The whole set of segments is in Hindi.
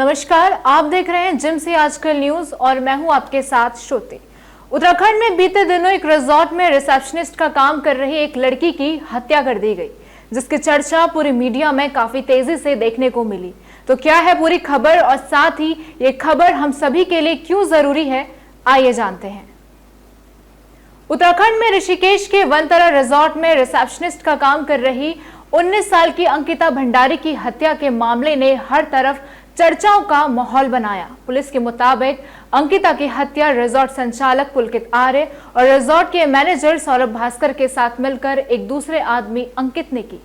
नमस्कार, आप देख रहे हैं जिम से आजकल न्यूज और मैं हूं आपके साथ श्रुति। उत्तराखंड में बीते दिनों एक रिजॉर्ट में रिसेप्शनिस्ट का काम कर रही एक लड़की की हत्या कर दी गई, जिसकी चर्चा पूरी मीडिया में काफी तेजी से देखने को मिली। तो क्या है पूरी खबर और साथ ही ये खबर हम सभी के लिए क्यों जरूरी है, आइए जानते हैं। उत्तराखंड में ऋषिकेश के वनतरा रिजॉर्ट में रिसेप्शनिस्ट का काम कर रही 19 साल की अंकिता भंडारी की हत्या के मामले ने हर तरफ चर्चाओं का माहौल बनाया। पुलिस के मुताबिक अंकिता की हत्या रिजॉर्ट संचालक पुलकित आर्य और रिजॉर्ट के मैनेजर सौरभ भास्कर के साथ मिलकर एक दूसरे आदमी अंकित ने की।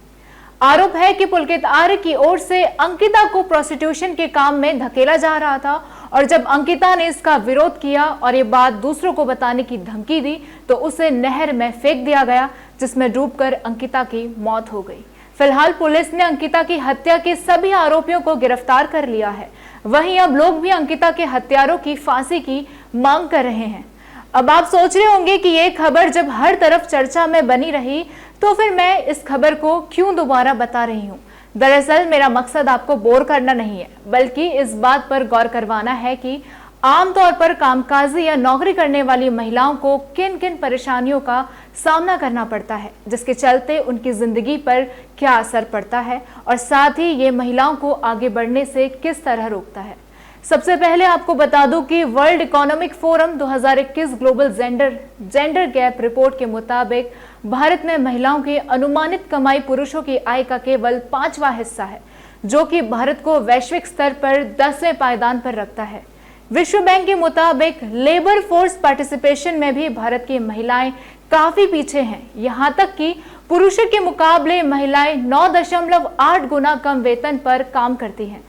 आरोप है कि पुलकित आर्य की ओर से अंकिता को प्रोस्टिट्यूशन के काम में धकेला जा रहा था और जब अंकिता ने इसका विरोध किया और ये बात दूसरों को बताने की धमकी दी तो उसे नहर में फेंक दिया गया, जिसमें डूबकर अंकिता की मौत हो गई। फिलहाल पुलिस ने अंकिता की हत्या के सभी आरोपियों को गिरफ्तार कर लिया है। वहीं अब लोग भी अंकिता के हत्यारों की फांसी की मांग कर रहे हैं। अब आप सोच रहे होंगे कि ये खबर जब हर तरफ चर्चा में बनी रही तो फिर मैं इस खबर को क्यों दोबारा बता रही हूँ। दरअसल मेरा मकसद आपको बोर करना नहीं है, बल्कि इस बात पर गौर करवाना है कि आमतौर पर कामकाजी या नौकरी करने वाली महिलाओं को किन किन परेशानियों का सामना करना पड़ता है, जिसके चलते उनकी जिंदगी पर क्या असर पड़ता है और साथ ही ये महिलाओं को आगे बढ़ने से किस तरह रोकता है। सबसे पहले आपको बता दूं कि world economic forum 2021 global gender gap report के मुताबिक भारत में महिलाओं की अनुमानित कमाई पुरुषों की आय का केवल 5वां हिस्सा है, जो कि भारत को वैश्विक स्तर पर 10वें पायदान पर रखता है। विश्व बैंक के मुताबिक लेबर फोर्स पार्टिसिपेशन में भी भारत की महिलाएं काफी पीछे हैं। यहां तक कि पुरुषों के मुकाबले महिलाएं 9.8 गुना कम वेतन पर काम करती हैं।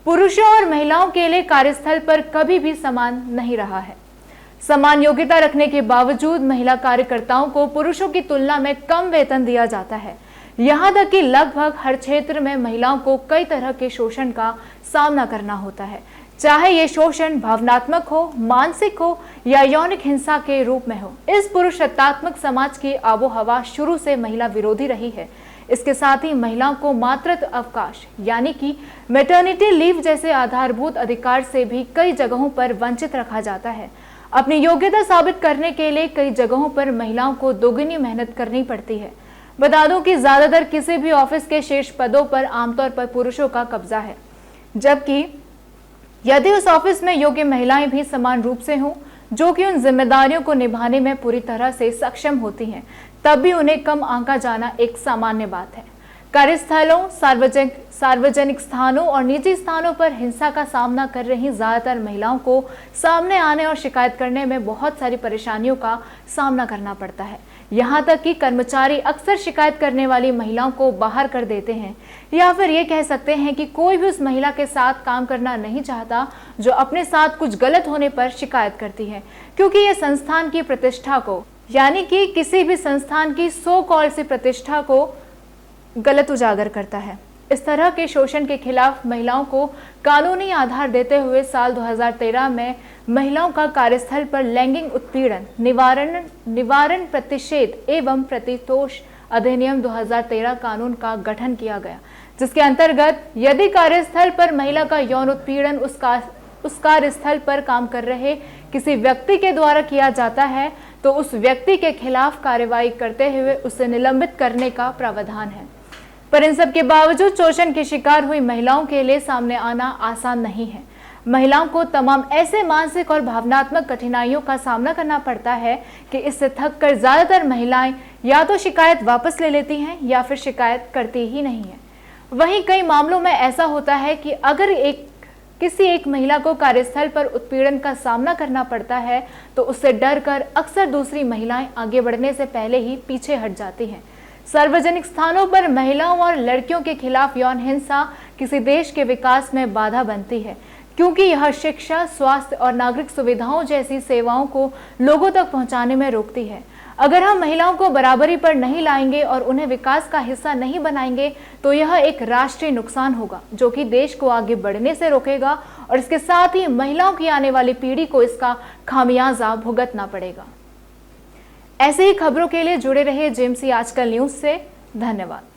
पुरुषों और महिलाओं के लिए कार्यस्थल पर कभी भी समान नहीं रहा है। समान योग्यता रखने के बावजूद महिला कार्यकर्ताओं को पुरुषों की तुलना में कम वेतन दिया जाता है। यहां तक कि लगभग हर क्षेत्र में महिलाओं को कई तरह के शोषण का सामना करना होता है, चाहे ये शोषण भावनात्मक हो, मानसिक हो या यौनिक हिंसा के रूप में हो। इस पुरुषात्मक समाज की आबोहवा शुरू से महिला विरोधी रही है। इसके साथ ही महिलाओं को मातृत्व अवकाश यानी कि मैटरनिटी लीव जैसे आधारभूत अधिकार से भी कई जगहों पर वंचित रखा जाता है। अपनी योग्यता साबित करने के लिए कई जगहों पर महिलाओं को दोगुनी मेहनत करनी पड़ती है। बता दूं कि ज्यादातर किसी भी ऑफिस के शीर्ष पदों पर आमतौर पर पुरुषों का कब्जा है, जबकि यदि उस ऑफिस में योग्य महिलाएं भी समान रूप से हों, जो कि उन जिम्मेदारियों को निभाने में पूरी तरह से सक्षम होती हैं, तब भी उन्हें कम आंका जाना एक सामान्य बात है। कार्यस्थलों, सार्वजनिक स्थानों और निजी स्थानों पर हिंसा का सामना कर रही ज्यादातर महिलाओं को सामने आने और शिकायत करने में बहुत सारी परेशानियों का सामना करना पड़ता है। यहाँ तक कि कर्मचारी अक्सर शिकायत करने वाली महिलाओं को बाहर कर देते हैं, या फिर ये कह सकते हैं कि कोई भी उस महिला के साथ काम करना नहीं चाहता जो अपने साथ कुछ गलत होने पर शिकायत करती है, क्योंकि ये संस्थान की प्रतिष्ठा को यानी कि किसी भी संस्थान की सो कॉल से प्रतिष्ठा को गलत उजागर करता है। इस तरह के शोषण के खिलाफ महिलाओं को कानूनी आधार देते हुए साल 2013 में महिलाओं का कार्यस्थल पर लैंगिक उत्पीड़न निवारण प्रतिषेध एवं प्रतितोष अधिनियम 2013 कानून का गठन किया गया, जिसके अंतर्गत यदि कार्यस्थल पर महिला का यौन उत्पीड़न उस कार्यस्थल पर काम कर रहे किसी व्यक्ति के द्वारा किया जाता है तो उस व्यक्ति के खिलाफ कार्रवाई करते हुए उसे निलंबित करने का प्रावधान है। पर इन सब के बावजूद शोषण के शिकार हुई महिलाओं के लिए सामने आना आसान नहीं है। महिलाओं को तमाम ऐसे मानसिक और भावनात्मक कठिनाइयों का सामना करना पड़ता है कि इससे थककर ज्यादातर महिलाएं या तो शिकायत वापस ले लेती हैं या फिर शिकायत करती ही नहीं है। वहीं कई मामलों में ऐसा होता है कि अगर किसी एक महिला को कार्यस्थल पर उत्पीड़न का सामना करना पड़ता है तो उससे डरकर अक्सर दूसरी महिलाएं आगे बढ़ने से पहले ही पीछे हट जाती हैं। सार्वजनिक स्थानों पर महिलाओं और लड़कियों के खिलाफ यौन हिंसा किसी देश के विकास में बाधा बनती है, क्योंकि यह शिक्षा, स्वास्थ्य और नागरिक सुविधाओं जैसी सेवाओं को लोगों तक पहुंचाने में रोकती है। अगर हम महिलाओं को बराबरी पर नहीं लाएंगे और उन्हें विकास का हिस्सा नहीं बनाएंगे तो यह एक राष्ट्रीय नुकसान होगा, जो कि देश को आगे बढ़ने से रोकेगा और इसके साथ ही महिलाओं की आने वाली पीढ़ी को इसका खामियाजा भुगतना पड़ेगा। ऐसे ही खबरों के लिए जुड़े रहिए जिम से आजकल न्यूज से। धन्यवाद।